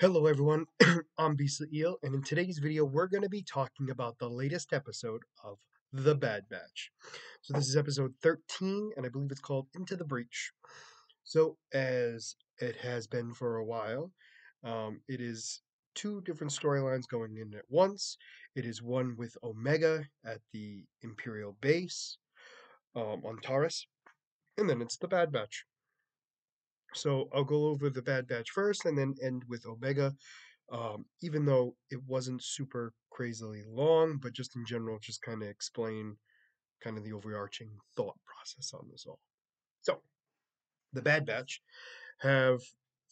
Hello everyone, I'm Bisa Eel, and in today's video we're going to be talking about the latest episode of The Bad Batch. So this is episode 13, and I believe it's called Into the Breach. So as it has been for a while, it is two different storylines going in at once. It is one with Omega at the Imperial base on Taurus, and then it's The Bad Batch. So I'll go over The Bad Batch first and then end with Omega, even though it wasn't super crazily long, but just in general, just kind of explain kind of the overarching thought process on this all. So, the Bad Batch have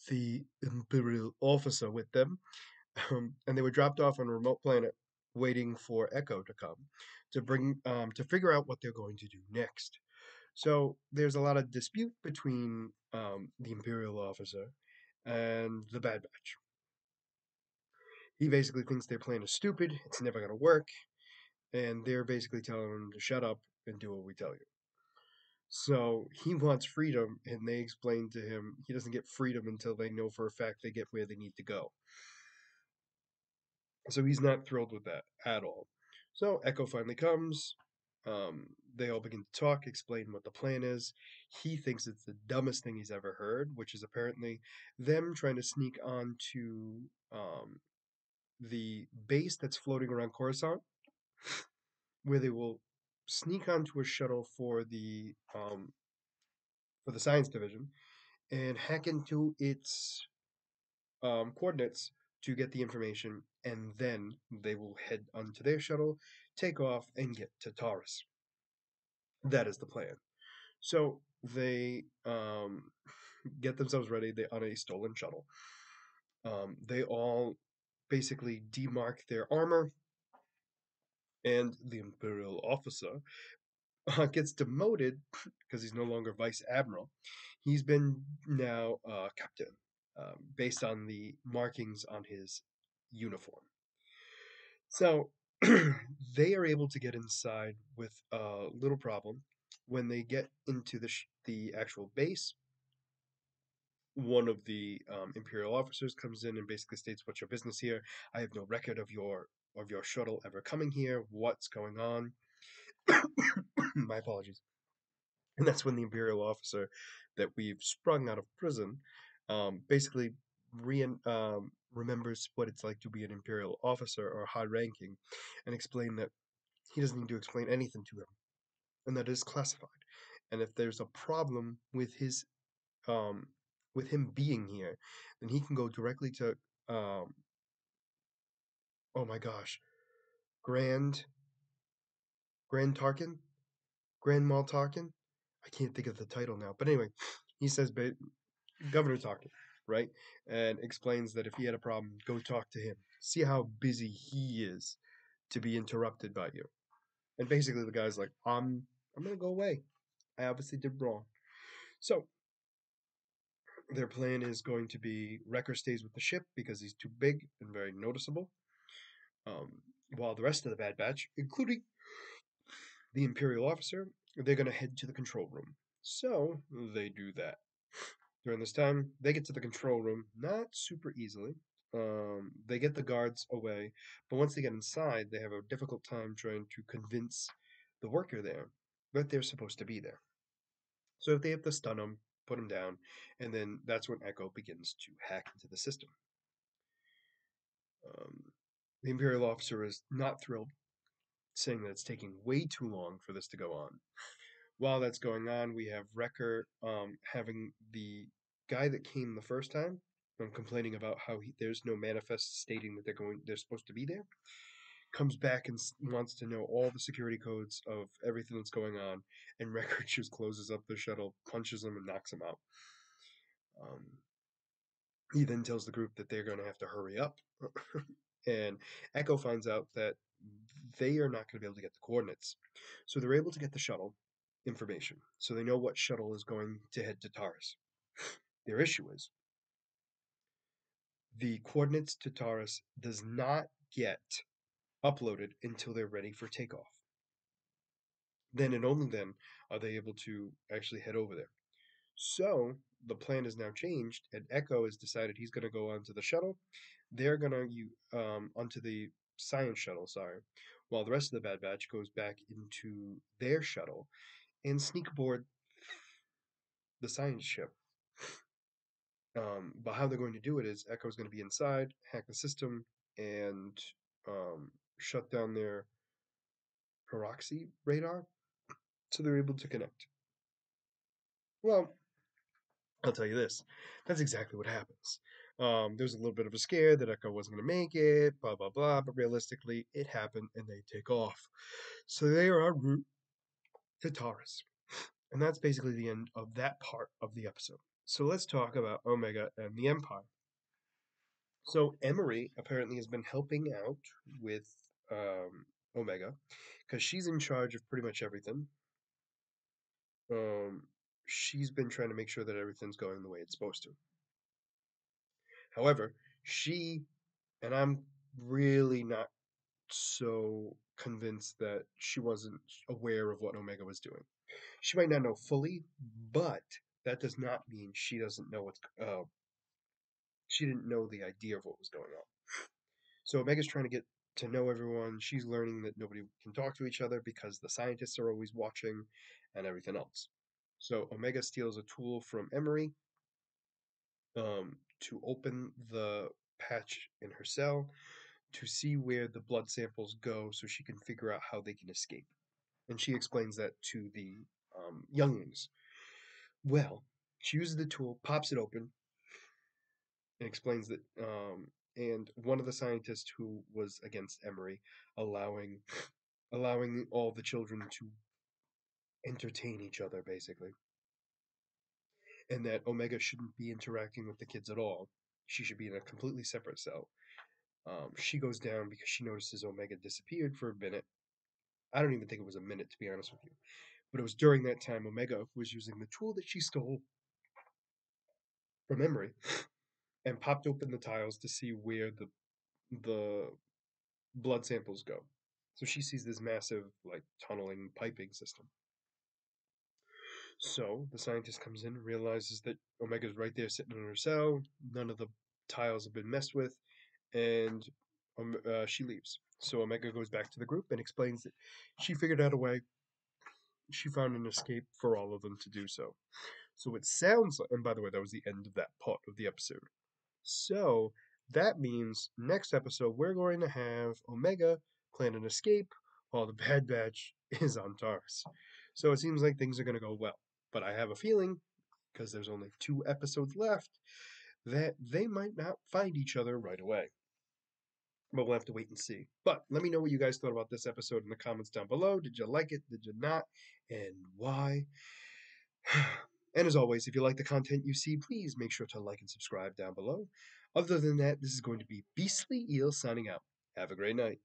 the Imperial officer with them, and they were dropped off on a remote planet waiting for Echo to come to figure out what they're going to do next. So there's a lot of dispute between the Imperial officer and the Bad Batch. He basically thinks their plan is stupid, it's never going to work, and they're basically telling him to shut up and do what we tell you. So he wants freedom, and they explain to him he doesn't get freedom until they know for a fact they get where they need to go. So he's not thrilled with that at all. So Echo finally comes. They all begin to talk, explain what the plan is. He thinks it's the dumbest thing he's ever heard, which is apparently them trying to sneak onto the base that's floating around Coruscant, where they will sneak onto a shuttle for the science division and hack into its coordinates to get the information, and then they will head onto their shuttle, take off, and get to Taurus. That is the plan. So they get themselves ready. They on a stolen shuttle. They all basically demark their armor, and the Imperial officer gets demoted because he's no longer vice admiral. He's been now captain, based on the markings on his uniform. So they are able to get inside with a little problem. When they get into the actual base, one of the imperial officers comes in and basically states, "What's your business here? I have no record of your shuttle ever coming here. What's going on?" My apologies. And that's when the imperial officer that we've sprung out of prison basically remembers what it's like to be an imperial officer or high ranking, and explain that he doesn't need to explain anything to him, and that is classified. And if there's a problem um, with him being here, then he can go directly to um, oh my gosh, Grand Grand Tarkin, Grand Mal Tarkin. I can't think of the title now, but anyway, he says, Governor Tarkin, right? And explains that if he had a problem, go talk to him. See how busy he is to be interrupted by you. And basically, the guy's like, I'm gonna go away. I obviously did wrong. So their plan is going to be Wrecker stays with the ship because he's too big and very noticeable. Um, while the rest of the Bad Batch, including the Imperial officer, they're going to head to the control room. So they do that. During this time, they get to the control room not super easily. They get the guards away, but once they get inside, they have a difficult time trying to convince the worker there that they're supposed to be there. So they have to stun him, put him down, and then that's when Echo begins to hack into the system. Um, the Imperial officer is not thrilled, saying that it's taking way too long for this to go on. While that's going on, we have Wrecker having the guy that came the first time complaining about how there's no manifest stating that they're supposed to be there. Comes back and wants to know all the security codes of everything that's going on, and Wrecker just closes up the shuttle, punches him, and knocks him out. Um, he then tells the group that they're going to have to hurry up, and Echo finds out that they are not going to be able to get the coordinates. So they're able to get the shuttle information. So they know what shuttle is going to head to Taurus. Their issue is the coordinates to Taurus does not get uploaded until they're ready for takeoff. Then and only then are they able to actually head over there. So the plan is now changed, and Echo has decided he's going to go onto the shuttle. They're going to onto the science shuttle, sorry, while the rest of the Bad Batch goes back into their shuttle and sneak aboard the science ship. But how they're going to do it is Echo's going to be inside, hack the system, and shut down their peroxy radar, so they're able to connect. Well, I'll tell you this. That's exactly what happens. There's a little bit of a scare that Echo wasn't going to make it, blah, blah, blah, but realistically, it happened and they take off. So they are en route to Taurus. And that's basically the end of that part of the episode. So let's talk about Omega and the Empire. So Emery apparently has been helping out with Omega because she's in charge of pretty much everything. Um, she's been trying to make sure that everything's going the way it's supposed to. However, she, and I'm really not so convinced that she wasn't aware of what Omega was doing. She might not know fully, but that does not mean she doesn't know she didn't know the idea of what was going on. So Omega's trying to get to know everyone. She's learning that nobody can talk to each other because the scientists are always watching and everything else. So Omega steals a tool from Emery to open the patch in her cell to see where the blood samples go so she can figure out how they can escape. And she explains that to the younglings. Well, she uses the tool, pops it open, and explains that. And one of the scientists who was against Emery, allowing allowing all the children to entertain each other, basically, and that Omega shouldn't be interacting with the kids at all. She should be in a completely separate cell. She goes down because she notices Omega disappeared for a minute. I don't even think it was a minute, to be honest with you. But it was during that time Omega was using the tool that she stole from Emery and popped open the tiles to see where the blood samples go. So she sees this massive, like, tunneling piping system. So the scientist comes in, realizes that Omega's right there sitting in her cell. None of the tiles have been messed with, and she leaves. So Omega goes back to the group and explains that she figured out a way. She found an escape for all of them to do so. So it sounds like, and by the way, that was the end of that part of the episode. So that means next episode we're going to have Omega plan an escape while the Bad Batch is on Taurus. So it seems like things are going to go well. But I have a feeling, because there's only 2 episodes left, that they might not find each other right away. But we'll have to wait and see. But let me know what you guys thought about this episode in the comments down below. Did you like it? Did you not? And why? And as always, if you like the content you see, please make sure to like and subscribe down below. Other than that, this is going to be Beastly Eel signing out. Have a great night.